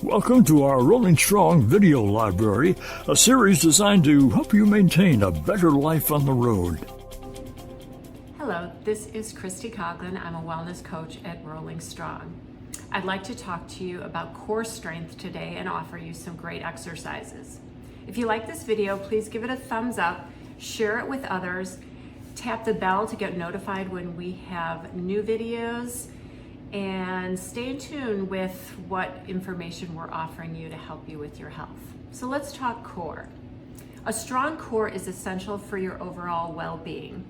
Welcome to our Rolling Strong video library, a series designed to help you maintain a better life on the road. Hello, this is Christy Coughlin. I'm a wellness coach at Rolling Strong. I'd like to talk to you about core strength today and offer you some great exercises. If you like this video, please give it a thumbs up, share it with others, tap the bell to get notified when we have new videos, and stay in tune with what information we're offering you to help you with your health. So let's talk core. A strong core is essential for your overall well-being.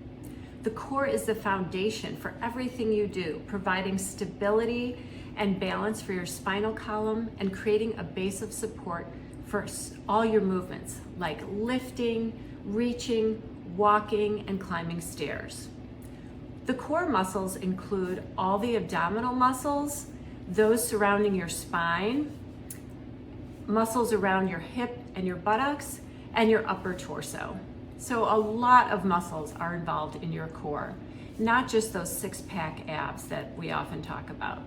The core is the foundation for everything you do, providing stability and balance for your spinal column and creating a base of support for all your movements, like lifting, reaching, walking, and climbing stairs. The core muscles include all the abdominal muscles, those surrounding your spine, muscles around your hip and your buttocks, and your upper torso. So a lot of muscles are involved in your core, not just those six-pack abs that we often talk about.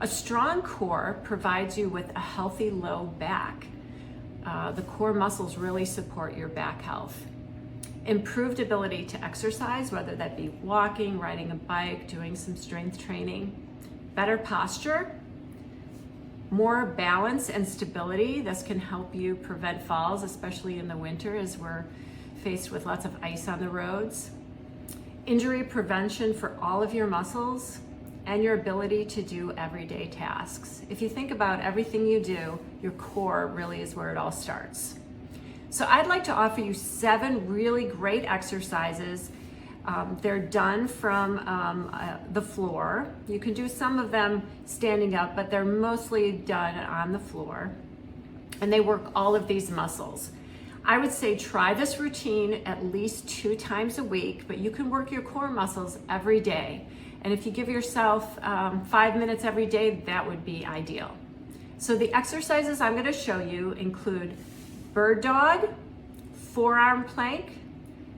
A strong core provides you with a healthy low back. The core muscles really support your back health. Improved ability to exercise, whether that be walking, riding a bike, doing some strength training. Better posture, more balance and stability. This can help you prevent falls, especially in the winter as we're faced with lots of ice on the roads. Injury prevention for all of your muscles and your ability to do everyday tasks. If you think about everything you do, your core really is where it all starts. So I'd like to offer you 7 really great exercises. They're done from the floor. You can do some of them standing up, but they're mostly done on the floor. And they work all of these muscles. I would say try this routine at least 2 times a week, but you can work your core muscles every day. And if you give yourself 5 minutes every day, that would be ideal. So the exercises I'm gonna show you include bird dog, forearm plank,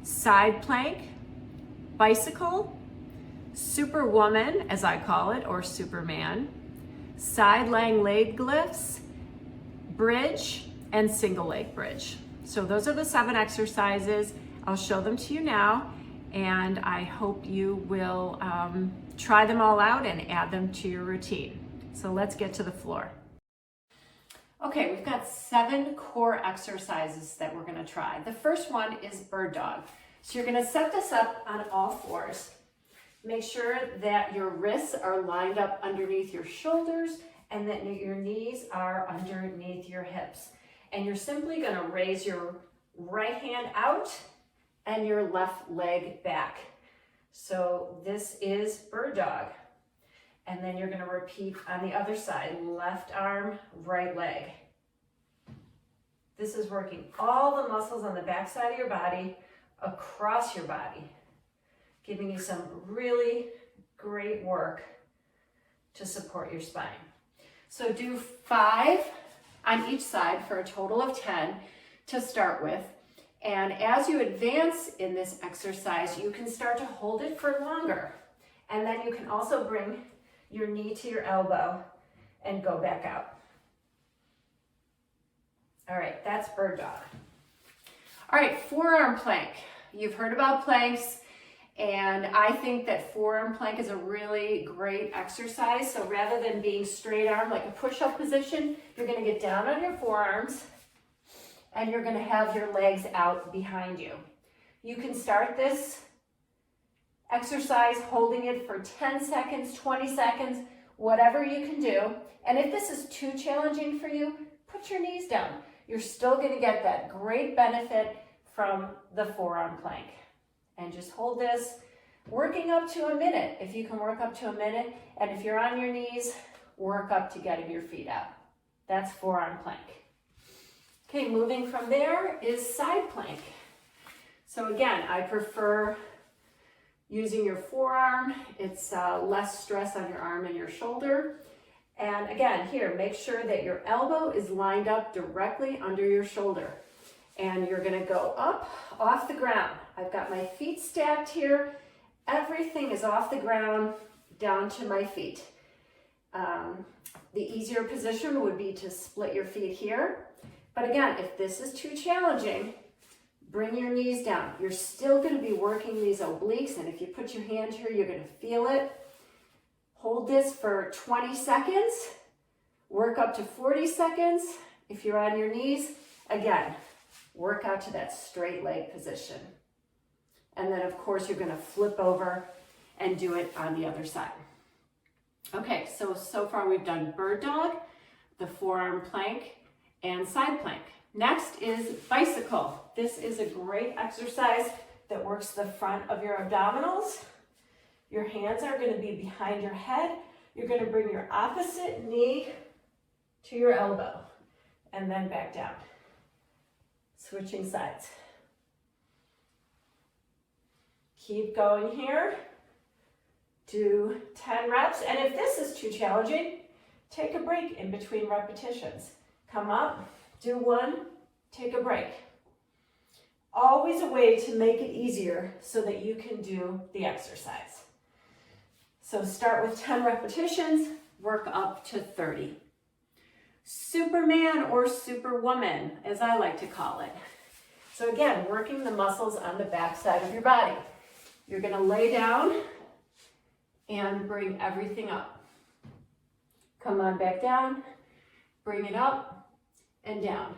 side plank, bicycle, superwoman, as I call it, or Superman, side lying leg lifts, bridge, and single leg bridge. So those are the 7 exercises. I'll show them to you now, and I hope you will try them all out and add them to your routine. So let's get to the floor. Okay, we've got 7 core exercises that we're gonna try. The first one is bird dog. So you're gonna set this up on all fours. Make sure that your wrists are lined up underneath your shoulders and that your knees are underneath your hips. And you're simply gonna raise your right hand out and your left leg back. So this is bird dog. And then you're gonna repeat on the other side, left arm, right leg. This is working all the muscles on the back side of your body, across your body, giving you some really great work to support your spine. So do 5 on each side for a total of 10 to start with. And as you advance in this exercise, you can start to hold it for longer. And then you can also bring your knee to your elbow and go back out. All right, that's bird dog. All right, forearm plank. You've heard about planks, and I think that forearm plank is a really great exercise. So rather than being straight arm like a push-up position, you're gonna get down on your forearms and you're gonna have your legs out behind you. You can start this exercise holding it for 10 seconds, 20 seconds, whatever you can do. And if this is too challenging for you, put your knees down. You're still gonna get that great benefit from the forearm plank. And just hold this, working up to a minute, if you can work up to a minute. And if you're on your knees, work up to getting your feet out. That's forearm plank. Okay, moving from there is side plank. So again, I prefer using your forearm. It's less stress on your arm and your shoulder. And again, here, make sure that your elbow is lined up directly under your shoulder. And you're gonna go up off the ground. I've got my feet stacked here. Everything is off the ground down to my feet. The easier position would be to split your feet here. But again, if this is too challenging, bring your knees down. You're still going to be working these obliques, and if you put your hand here, you're going to feel it. Hold this for 20 seconds. Work up to 40 seconds. If you're on your knees, again, work out to that straight leg position. And then, of course, you're going to flip over and do it on the other side. Okay, so far we've done bird dog, the forearm plank, and side plank. Next is bicycle. This is a great exercise that works the front of your abdominals. Your hands are going to be behind your head. You're going to bring your opposite knee to your elbow and then back down. Switching sides. Keep going here. Do 10 reps, and if this is too challenging, take a break in between repetitions. Come up, do one, take a break. Always a way to make it easier so that you can do the exercise. So start with 10 repetitions, work up to 30. Superman or Superwoman, as I like to call it. So again, working the muscles on the back side of your body. You're going to lay down and bring everything up. Come on back down, bring it up and down.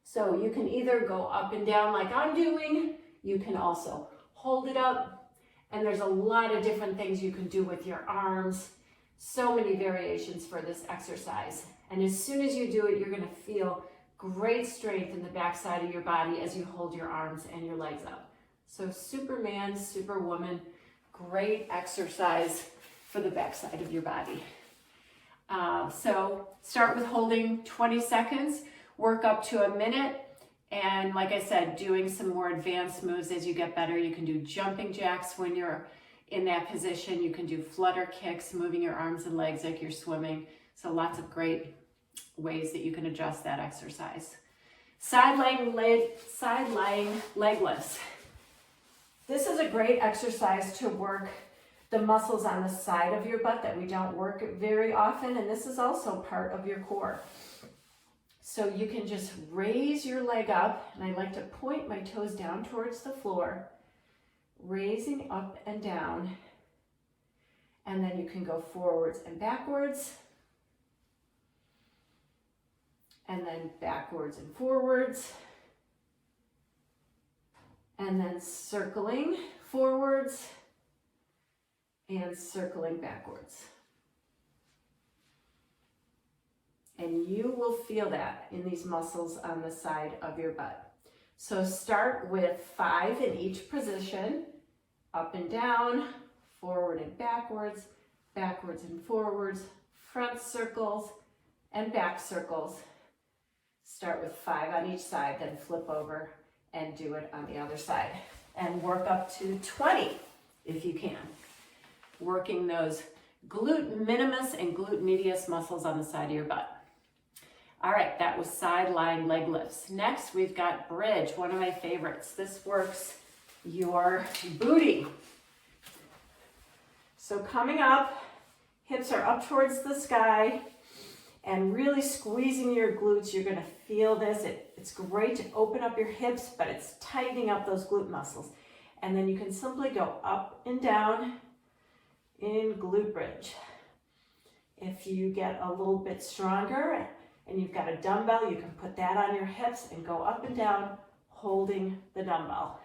So you can either go up and down like I'm doing, you can also hold it up, and there's a lot of different things you can do with your arms. So many variations for this exercise. And as soon as you do it, you're gonna feel great strength in the back side of your body as you hold your arms and your legs up. So Superman, Superwoman, great exercise for the backside of your body. So start with holding 20 seconds, work up to a minute, and like I said, doing some more advanced moves as you get better. You can do jumping jacks when you're in that position. You can do flutter kicks, moving your arms and legs like you're swimming. So lots of great ways that you can adjust that exercise. Side lying leg lifts. This is a great exercise to work the muscles on the side of your butt that we don't work very often, and this is also part of your core. So you can just raise your leg up, and I like to point my toes down towards the floor, raising up and down, and then you can go forwards and backwards, and then backwards and forwards, and then circling forwards and circling backwards. And you will feel that in these muscles on the side of your butt. So start with 5 in each position, up and down, forward and backwards, backwards and forwards, front circles and back circles. Start with 5 on each side, then flip over and do it on the other side. And work up to 20 if you can. Working those glute minimus and glute medius muscles on the side of your butt. All right, that was side lying leg lifts. Next, we've got bridge, one of my favorites. This works your booty. So coming up, hips are up towards the sky, and really squeezing your glutes. You're gonna feel this. It's great to open up your hips, but it's tightening up those glute muscles. And then you can simply go up and down in glute bridge. If you get a little bit stronger and you've got a dumbbell, you can put that on your hips and go up and down holding the dumbbell.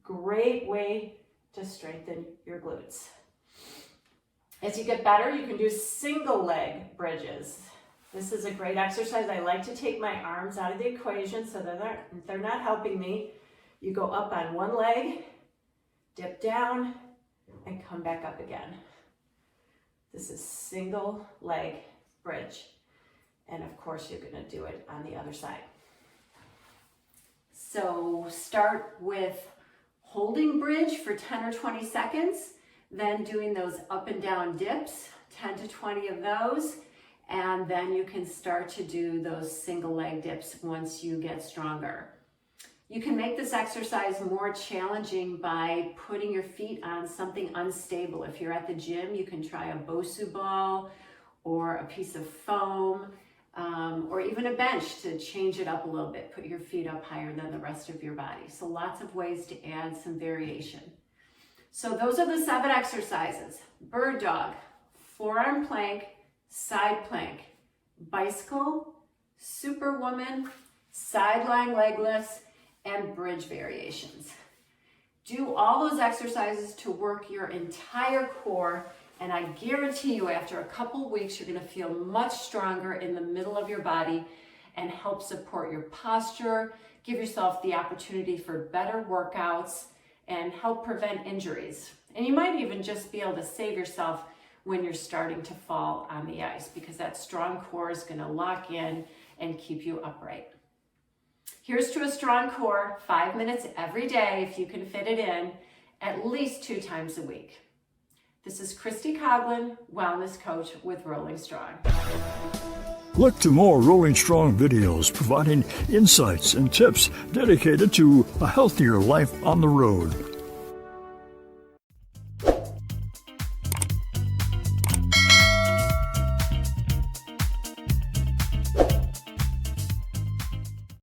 Great way to strengthen your glutes. As you get better, you can do single leg bridges. This is a great exercise. I like to take my arms out of the equation so that they're not helping me. You go up on one leg, dip down, and come back up again. This is single leg bridge. And of course, you're gonna do it on the other side. So start with holding bridge for 10 or 20 seconds, then doing those up and down dips, 10 to 20 of those, and then you can start to do those single leg dips once you get stronger. You can make this exercise more challenging by putting your feet on something unstable. If you're at the gym, you can try a Bosu ball or a piece of foam, or even a bench to change it up a little bit. Put your feet up higher than the rest of your body. So lots of ways to add some variation. So those are the 7 exercises: bird dog, forearm plank, side plank, bicycle, superwoman, side lying leg lifts, and bridge variations. Do all those exercises to work your entire core, and I guarantee you after a couple weeks you're going to feel much stronger in the middle of your body and help support your posture, give yourself the opportunity for better workouts, and help prevent injuries. And you might even just be able to save yourself when you're starting to fall on the ice, because that strong core is going to lock in and keep you upright. Here's to a strong core, 5 minutes every day if you can fit it in, at least 2 times a week. This is Christy Coughlin, Wellness Coach with Rolling Strong. Look to more Rolling Strong videos providing insights and tips dedicated to a healthier life on the road.